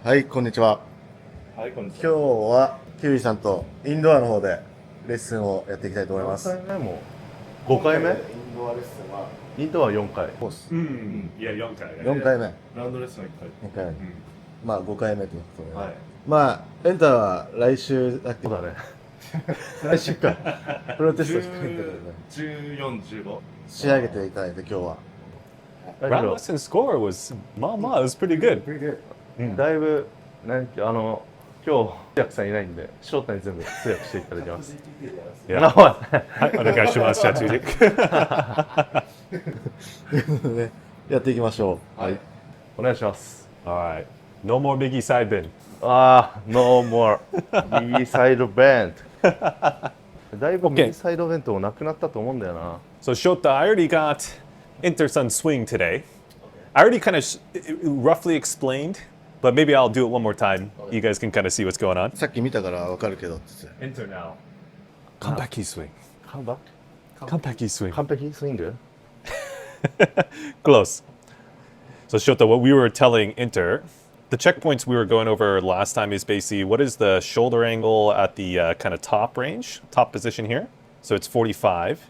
はい、こんにちは。はい、こんにち今日はキウイさんとインドアの方でレッスンをやっていきたいと思います。何回目も5回目？インドアレッスンはインドア4回。コースいや、4回。 4回目。ラウンドレッスンは1回。2回目。まあ5回目ということで、はい。まあエンターは来週だっけ？そうだね。来週か。プロテストしてみたけどね。14、15。仕上げていただいて今日は。Round lesson score was, it was pretty good. だいぶね、今日通訳さんいないんで、翔太に全部通訳していただきます。はい、お願いします、社長。ね、やっていきましょう。はい。お願いします。Alright. No more biggie side bend. No more 右サイドベント。だいぶ右サイドベントもなくなったと思うんだよな。So, Shota, I already got Intersun swing today. I already kind of roughly explained, but maybe I'll do it one more time. You guys can kind of see what's going on. さっき見たからわかるけどって言って。 Enter now. Comeback swing. カムバック Comeback swing. 完璧スイング Close. So, Shota, what we were telling Inter, the checkpoints we were going over last time is basically what is the shoulder angle at the kind of top range, top position here. So it's 45.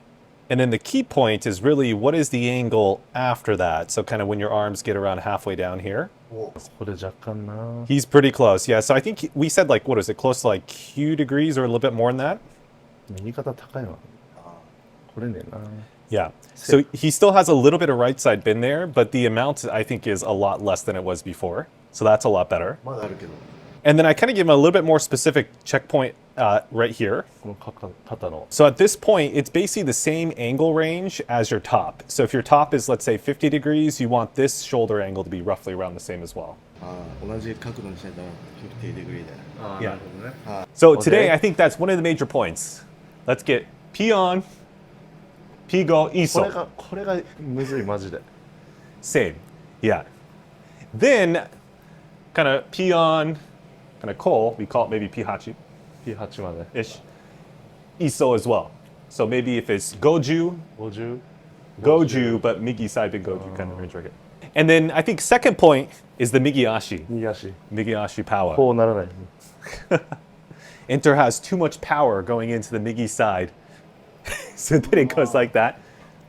And then the key point is really what is the angle after that. So kind of when your arms get around halfway down here. これ若干な。 He's pretty close. Yeah. So I think we said like, what is it? Close to like Q degrees or a little bit more than that. 右肩高いわ。これねえな。 Yeah. So he still has a little bit of right side bend there, but the amount I think is a lot less than it was before. So that's a lot better. まだあるけど。 And then I kind of give him a little bit more specific checkpoint right here. この肩の。 So at this point, it's basically the same angle range as your top. So if your top is, let's say, 50 degrees, you want this shoulder angle to be roughly around the same as well. 同じ角度にしないと50デグリーで。 Yeah. なるほどね。 So Okay. today, I think that's one of the major points. Let's get P on, P go, これ ISO. がこれがむずいマジで。 Same. Yeah. Then, kind of P on, kind of Cole, we call it maybe P hachi P8 まで。 ish. ISO as well. So maybe if it's Goju, 50。 Goju, but Migi side big Goju kind of range right here. And then I think second point is the Migiashi. 右足。 Migiashi power. こうならない。 Inter has too much power going into the Migi side. So then it goes like that.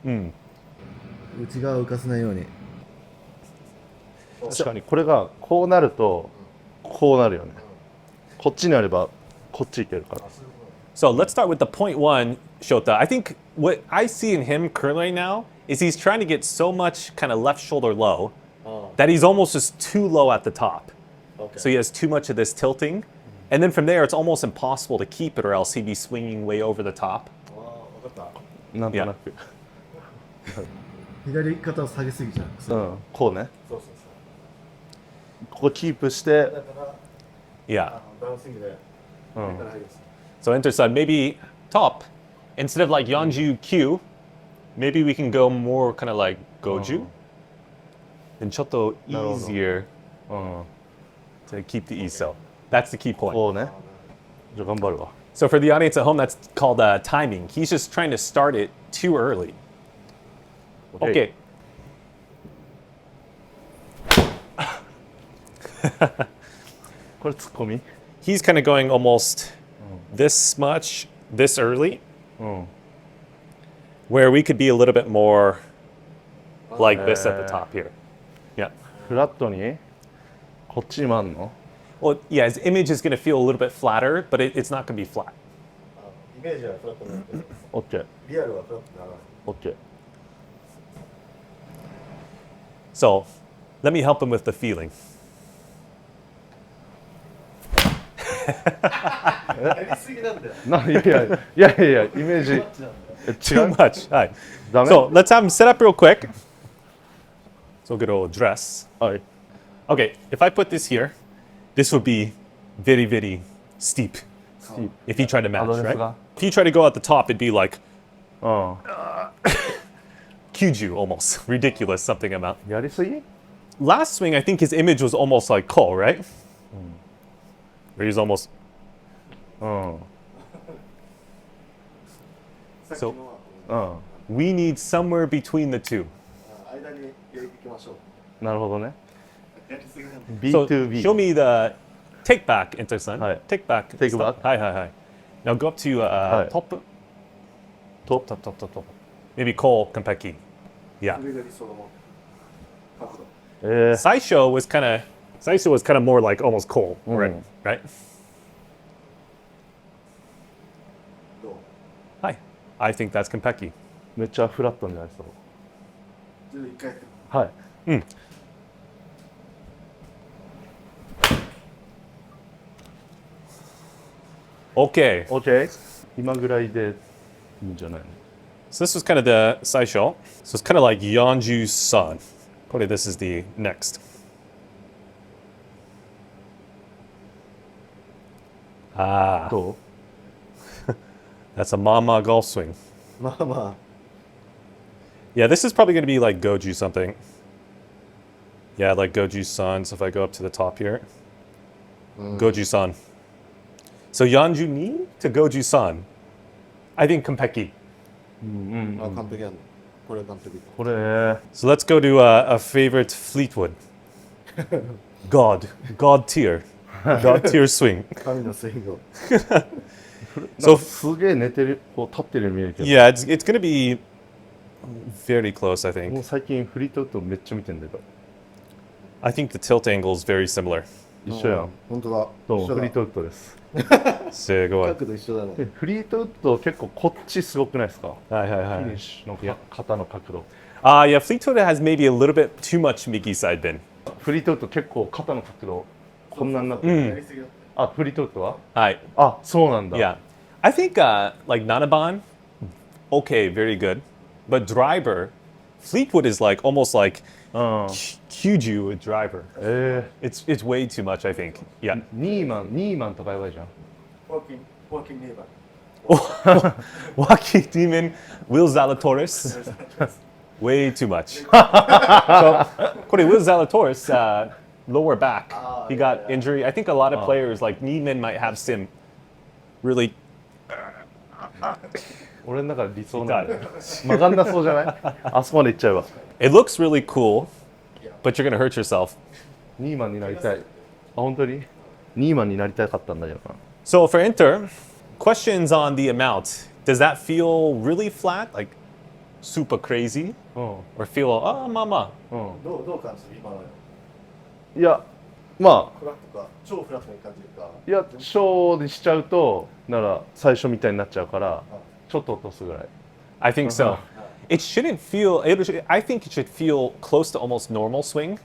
内側を浮かせないように。確かにこれがこうなるとこうなるよね。こっちにあればこっち行けるから。 So let's start with the point one, Shota. I think what I see in him currently now is he's trying to get so much kind of left shoulder low that he's almost just too low at the top. So he has too much of this tilting. And then from there, it's almost impossible to keep it or else he'd be swinging way over the top. なんとなく。左肩を下げすぎちゃう。うん、こうね。そうそうここキープしてそう。、だから、 Yeah. ダウンスイングでうん上から入るんです。 So Inter said maybe top, instead of like Yeonju Q, maybe we can go more kind of like Goju. And choto easier うん、 to keep the ISO. That's the key point. こうね。じゃあ頑張るわ。 So for the audience at home, that's called timing. He's just trying to start it too early. Okay. これツッコミ？ He's kind of going almost this much, this early, うん。 where we could be a little bit more like this at the top here. Yeah. フラットにこっちに回んの？ Well, yeah, his image is going to feel a little bit flatter, but it's not going to be flat. イメージはフラットになってる。オッケー。リアルはフラットにならない。オッケー。 So let me help him with the feeling. やりすぎなんだよ。いやイメージ。Too much. All right. ダメ？ So let's have him set up real quick. So good old dress. はい。 Okay, if I put this here, this would be very, very steep. Steep. If he tried to match, Adonis right? ga. If he tried to go at the top, it'd be like うん。 Kyuju almost. Ridiculous something amount. やりすぎ？ Last swing, I think his image was almost like Cole, right? Where he's almost. うん。 So うん。 we need somewhere between the two. 間に入れていきましょう。なるほどね。So B2B show me the take back, Enter-san. はい Take back. Take back? はいはいはい。Now go up to はい top. と Top. Maybe Cole Konpeki. Yeah. それが理想の角度。Saisho was kind of more like almost Cole, right? Right? どう Hi. I think that's Konpeki. めっちゃフラットになりそう。ちょっと一回やってはい Okay. OK 今ぐらいでいいんじゃないの So this was kind of the Saisho. So it's kind of like Yeonju-san. Probably this is the next. Ah, ど that's a Mama golf swing. まあま Yeah, this is probably going to be like Goju something. Yeah, like Goju-san. So if I go up to the top here, Goju-san. So Yeonju ni to Goju-san. I think Konpeki. あ、完璧なの。これは完璧。これ So let's go to a favorite Fleetwood. God tier. God tier swing. 神のスイングを。 So すげえ寝てるこう立ってるように見えるけど yeah, it's going to be very close, I もう think. 最近フリートウッドめっちゃ見てんだけど I think the tilt angle is very similar. 一緒やん本当だ。どうも一緒だフリートウッドですすごい。角度一緒だね。でフリートウッド結構こっちすごくないですかはいはいはい。フィニッシュの肩の角度 Yeah, Fleetwood has maybe a little bit too much Mickey side bend. フリートウッド結構肩の角度こんなになってやるりすぎだって。あフリートウッドは Hi. あそうなんだ Yeah. I think like Nanaban, okay, very good. But driver, Fleetwood is like almost like うん Kyuju with driver. え It's way too much, I think. Yeah. ニーマンとかやばいじゃんワーキンネイバー。 Joaquin Demon, Will Zalatoris. Way too much. So, Corey, Will Zalatoris, lower back. He got injury. I think a lot of players like Neiman might have sim really 俺の中で理想なんだよ曲がんなそうじゃないあそこまで行っちゃえば it looks really cool, but you're gonna hurt yourself. ニーマンになりたいあ本当にニーマンになりたかったんだけどな So for Inter, questions on the amount. Does that feel really flat, like super crazy, うん or feel mama? うんどう感じる今のいやまフラットか超フラットに感じるか。あいやショーにしちゃうとなら最初みたいになっちゃうからちょっと落とすぐらい I think so. It shouldn't feel. I think it should feel close to almost normal swing.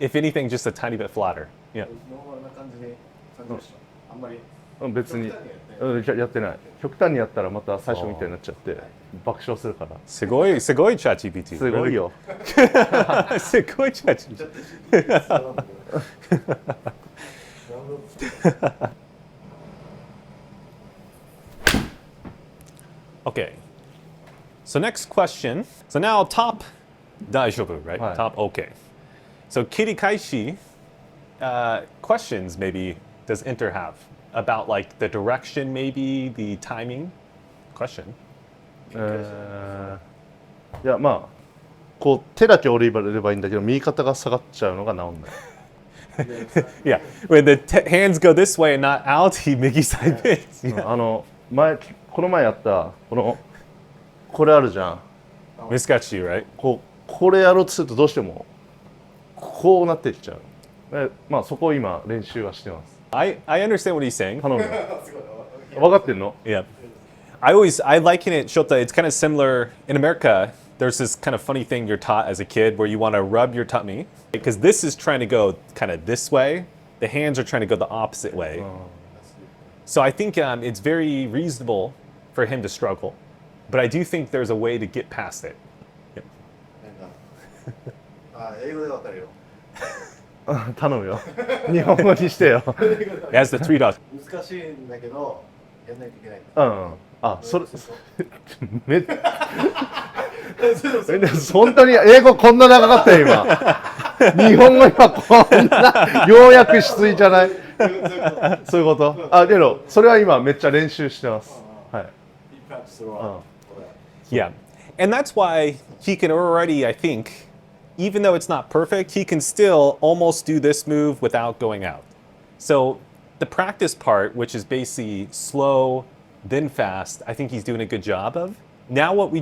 If anything, just a tiny bit flatter. Yeah. ノーマルな感じに感じました。あんまり。うん別に極端にやってやってない極端にやったらまた最初みたいになっちゃって爆笑するからすごい ChatGPT. すごいよすごい ChatGPT. Okay. So next question. So now top daijoubu, right? Right. Top okay. So kirikaishi questions maybe does Inter have about like the direction, maybe the timing? Question. いやまあこう手だけ折れればいいんだけど右肩が下がっちゃうのが治んない Yeah, when the hands go this way and not out, he Mickey side bends. Yeah. この前やったこれあるじゃん Misgatchi, right? これやろうとするとどうしてもこうなっていっちゃうまあそこを今練習はしてます I understand what he's saying. 頼むよ分かってんの Yeah. I liken it, Shota, it's kind of similar. In America, there's this kind of funny thing you're taught as a kid where you want to rub your tummy because this is trying to go kind of this way. The hands are trying to go the opposite way. So I think it's very reasonable for him to struggle. But I do think there's a way to get past it. あ、英語でわかるよ。頼むよ日本語にしてよ It has the three dots. 難しいんだけど、やんないといけない。うんあそれめ本当に英語こんな長かったよ今日本語今こんなようやくしついじゃないそういうことあけどそれは今めっちゃ練習してますはい Yeah. And that's why he can already, I think, even though it's not perfect, he can still almost do this move without going out. So the practice part, which is basically slow, then fast, I think he's doing a good job of. Now what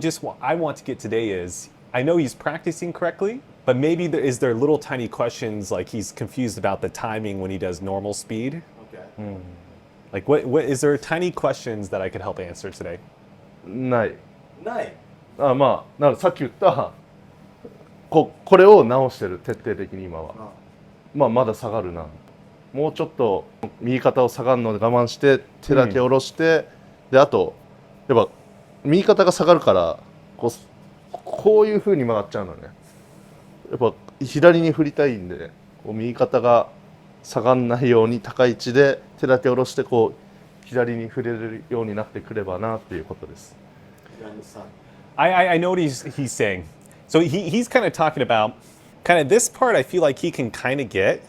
I want to get today is, I know he's practicing correctly, but maybe is there little tiny questions like he's confused about the timing when he does normal speed? Okay. Like what is there tiny questions that I could help answer today? ない。ない。まあ、なのでさっき言ったこれを直してる、徹底的に今は。まあ、まだ下がるな。もうちょっと右肩を下がるので我慢して手だけ下ろして、であとやっぱ右肩が下がるからこういう風に曲がっちゃうのね。やっぱ左に振りたいんで、右肩が下がらないように高い位置で手だけ下ろして左に振れるようになってくればなっていうことです。I know what he's saying. So he's kind of talking about kind of this part I feel like he can kind of get,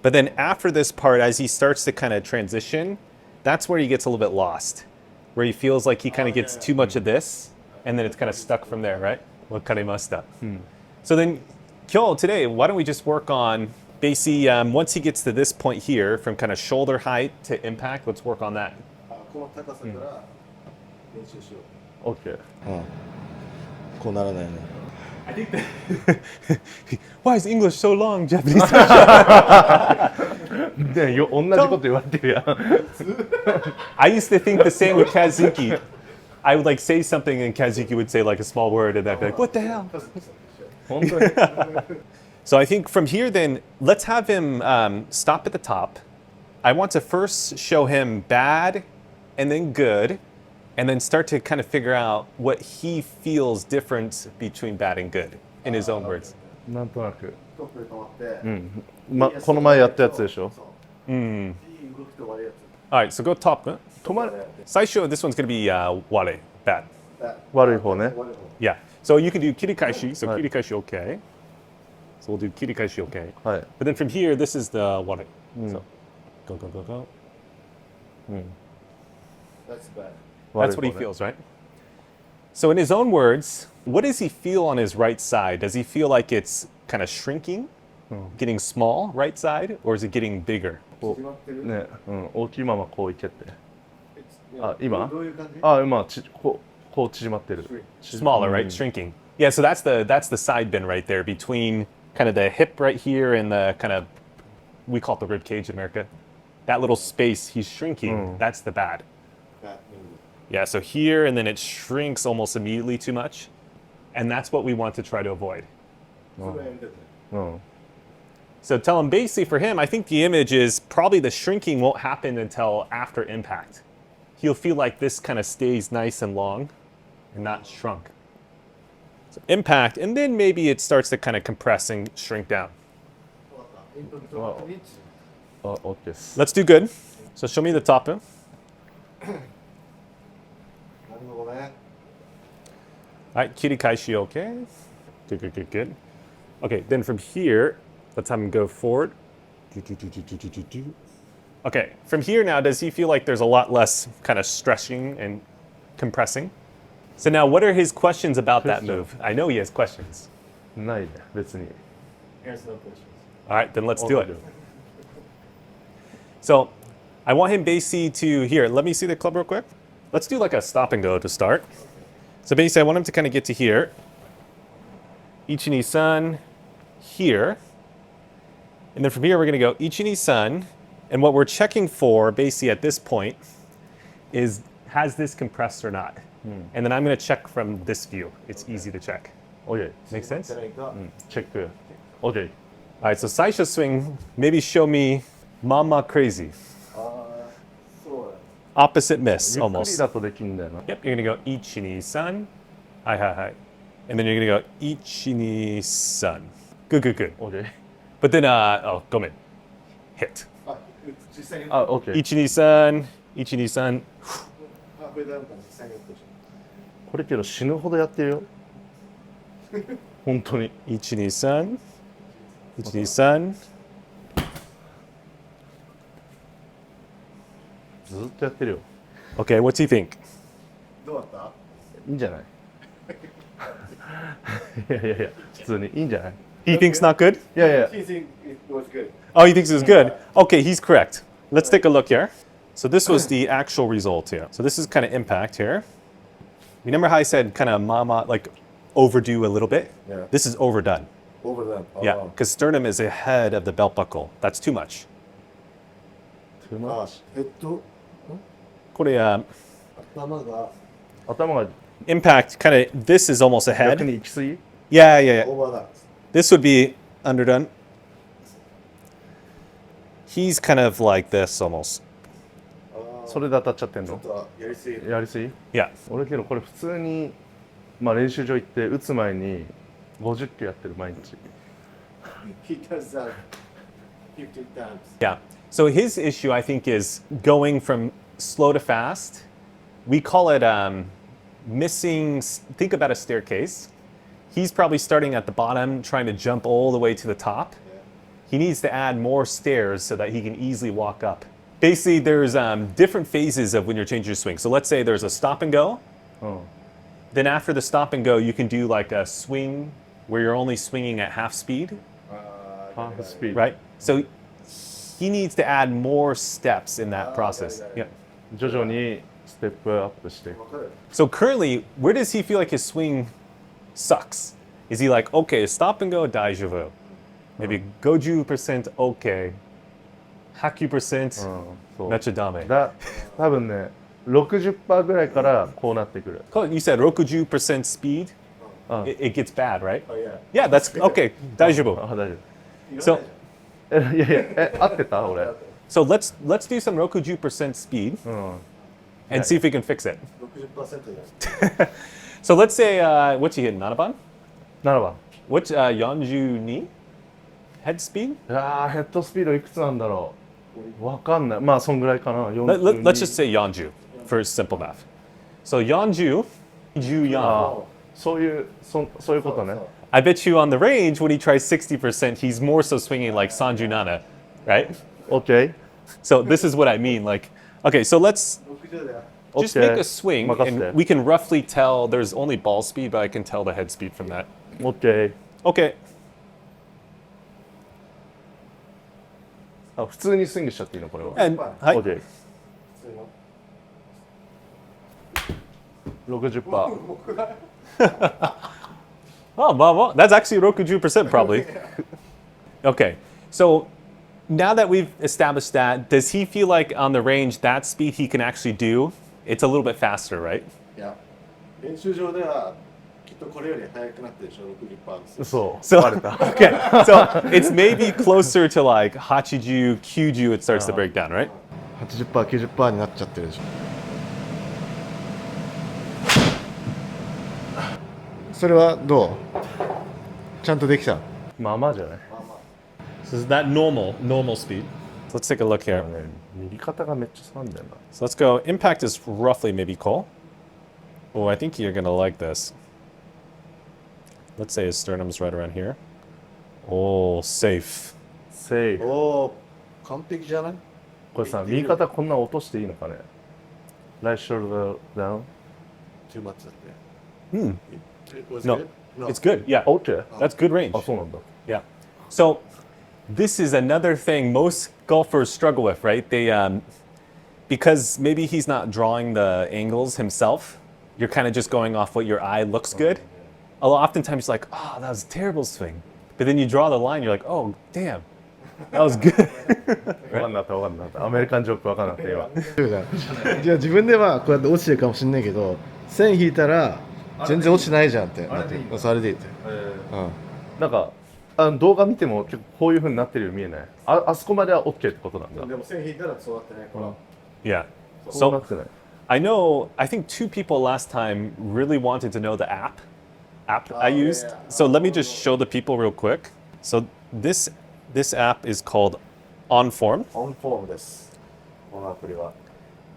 but then after this part, as he starts to kind of transition, that's where he gets a little bit lost, where he feels like he kind of gets too much of this, and then it's kind of stuck from there, right? Wakarimashita. So then, today, why don't we just work on basically once he gets to this point here, from kind of shoulder height to impact, let's work on that. この高さから練習しよう。OK。こうならないね。I think that why is English so long, Japanese? で同じこと言われてるやん。I used to think the same with Kazuki. I would like say something and Kazuki would say like a small word and I'd be like, what the hell? 本当に。So I think from here then, let's have him stop at the top. I want to first show him bad and then good, and then start to kind of figure out what he feels different between bad and good in his own words. なんとなく。トップで止まって。この前やったやつでしょ。いい動きと悪いやつ。All right, so go top. 止まる。Saisho, this one's going to be ware, bad. 悪い方ね。Yeah. So you can do kirikaishi. So kirikaishi, okay. So we'll do kirikaishi, okay. はい。 But then from here, this is the ware. So go, go, go, go. That's bad. That's what he feels, right? So in his own words, what does he feel on his right side? Does he feel like it's kind of shrinking, getting small, right side, or is it getting bigger? ね、大きいままこういけって。今？どういう感じ？今こう縮まってる。Smaller, right? Shrinking. Yeah, so that's the side bend right there between kind of the hip right here and the kind of, we call it the rib cage in America. That little space, he's shrinking. That's the bad. Yeah, so here and then it shrinks almost immediately too much. And that's what we want to try to avoid. So tell him basically for him, I think the image is probably the shrinking won't happen until after impact. He'll feel like this kind of stays nice and long and not shrunk. So impact, and then maybe it starts to kind of compress and shrink down. OK です。 Let's do good. So show me the top. Alright, kirikaishi, okay. Good, good, good, good. Okay, then from here, let's have him go forward. Okay, from here now, does he feel like there's a lot less kind of stretching and compressing? So now, what are his questions about that move? I know he has questions. ないね、別に。Alright, then let's do it. So, I want him basically to, here, let me see the club real quick. Let's do like a stop and go to start. So basically, I want him to kind of get to here. Ichi-ni-san, here. And then from here, we're going to go Ichi-ni-san. And what we're checking for, basically at this point, is has this compressed or not? And then I'm going to check from this view. It's easy to check. OK。 Make sense? チェック。OK。 All right, so Saisho swing, maybe show me Mama Crazy. Opposite miss, ゆっくり almost. だとできるんだよな。 Yep, you're going to go Ichi-ni-san. Hi, hi, hi. And then you're going to go Ichi-ni-san. Good, good, good. OK。 But then, gomen. Hit. OK。 Ichi-ni-san, Ichi-ni-san. これけど死ぬほどやってるよ。本当に。 Ichi-ni-san, Ichi-ni-san. ずっとやってるよ。 Okay, what do you think? どうだった？いいんじゃないいやいやいや、普通にいいんじゃない He thinks not good? いやいや He think it was good. Oh, he thinks it was good? Okay, he's correct. Let's take a look here. So this was the actual result here. So this is kind of impact here. Remember how I said kind of mama, like overdue a little bit? Yeah. This is overdone. Over them. Yeah, because sternum is ahead of the belt buckle. That's too much. ヘッドこれ、頭が頭が impact kind of, this is almost 逆 ahead. に行き過ぎ Yeah, yeah, yeah. オーバーだ。 This would be underdone. He's kind of like this almost. それで当たっちゃってんのちょっとやりすぎる。やりすぎ Yeah. 俺けどこれ普通に、まあ、練習場行って打つ前に50球やってる毎日 He does that 15 times. Yeah. So his issue, I think, is going from slow to fast. We call it missing. Think about a staircase. He's probably starting at the bottom, trying to jump all the way to the top. He needs to add more stairs so that he can easily walk up. Basically, there's different phases of when you're changing your swing. So let's say there's a stop and go. うん Then after the stop and go, you can do like a swing where you're only swinging at half speed, ハーフスピード right? So he needs to add more steps in that process. Yeah. 徐々にステップアップしていく So currently, where does he feel like his swing sucks? Is he like, okay, stop and go, daijoubu. Maybe goju percent okay. Haku percent, そう mecha dame. 多分ね 60% ぐらいからこうなってくる You said 60% speed. It gets bad, right? Oh, yeah. Yeah, that's okay. あ Daijoubu. 大丈夫 So いやいや合ってた俺 so let's do some 60% speed うん and see if we can fix it. 60% じゃん。 So let's say what you hit, Nanaban? 7番 What 42 head speed? ヘッドスピードいくつなんだろうわかんないまあそんぐらいかな Let's just say Yonju for simple math. So Yonju, Juyan. そういうことね I bet you on the range when he tries 60%, he's more so swinging like Sanju Nana, right? OK So this is what I mean. Like, okay, so let's 60だよ。 just Okay. make a swing, and Makaste. we can roughly tell. There's only ball speed, but I can tell the head speed from that. OK Okay. あ普通にスイングしちゃっていいのこれは And hi. OK 60% Oh, well, that's actually 60% probably. Okay, so now that we've established that, does he feel like on the range that speed he can actually do? It's a little bit faster, right? いや、練習場ではきっとこれより速くなってるでしょ、60%です。嘘 So バレた okay, so it's maybe closer to like Hachiju, Kyuju. It starts to break down, right? 80%、90% になっちゃってるでしょ。それはどう？ちゃんとできた？まあまあじゃない So is that normal speed? So let's take a look here. ね右肩がめっちゃ下がんだよな So let's go. Impact is roughly maybe Cole. Oh, I think you're gonna like this. Let's say his sternum's right around here. Oh, safe. セーフおお、完璧じゃない？これさ右肩こんな落としていいのかね Right shoulder down too much だって。 Hmm. It was No, good? No. it's good. Yeah, OK that's good range. あそうなんだ Yeah. So this is another thing most golfers struggle with, right? They because maybe he's not drawing the angles himself. You're kind of just going off what your eye looks good. Oftentimes you're like, oh, that was a terrible swing. But then you draw the line, you're like, oh, damn, that was good. 分かんなかった分かんなかったアメリカンジョーク分かんなかった今じゃあ自分ではこうやって落ちてるかもしれないけど、線引いたら全然落ちてないじゃんって。あれでいいって。うん。なんか動画見ても結構こういう風になってるように見えないあそこまでは OK ってことなんだでも線引いたらそうなってないから。 Yeah. そうなっ So てない I think 2 people last time really wanted to know the app I used. yeah. So let me just show the people real quick. So this app is called OnForm. オンフォームです。このアプリは。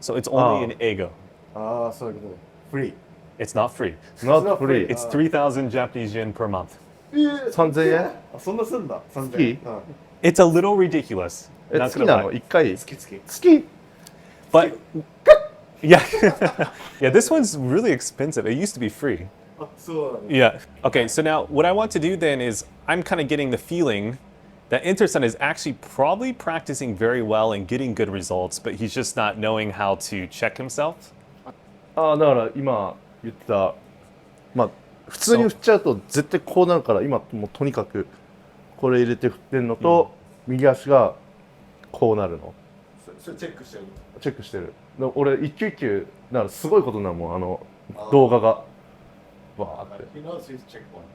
So it's only in Eigo. ああ、そういうことね。フリー。 It's not free. Not free It's 3,000 Japanese yen per month. 3000円あ、そんなすんだ。3000月円。うん It's a little ridiculous. え Not 月 gonna なの lie. 1回月々。月 But yeah, yeah, this one's really expensive. It used to be free. Yeah. Okay, so now what I want to do then is I'm kind of getting the feeling that Inter-san is actually probably practicing very well and getting good results, but he's just not knowing how to check himself. だから今言ってた、まあ普通に振っちゃうと絶対こうなるから、今もうとにかくこれ入れて振ってんのと、右足がこうなるの。それチェックしてる。チェックしてる。俺一球一球だからすごいことになるもん、動画が。わーって。He knows his checkpoint.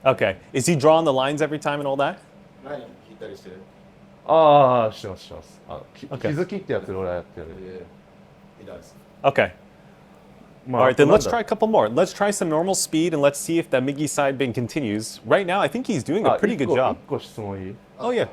Okay. Is he drawing the lines every time and all that? ライン引いたりしてる。してますしてます。気 Okay. づきってやつで俺はやってる。He does. Okay. ま All right, then なん let's だ try a couple more. Let's try some normal speed and let's see if that Miggy side bend continues. Right now, I think he's doing a pretty good 一 job. 個質問いい？ Oh, yeah.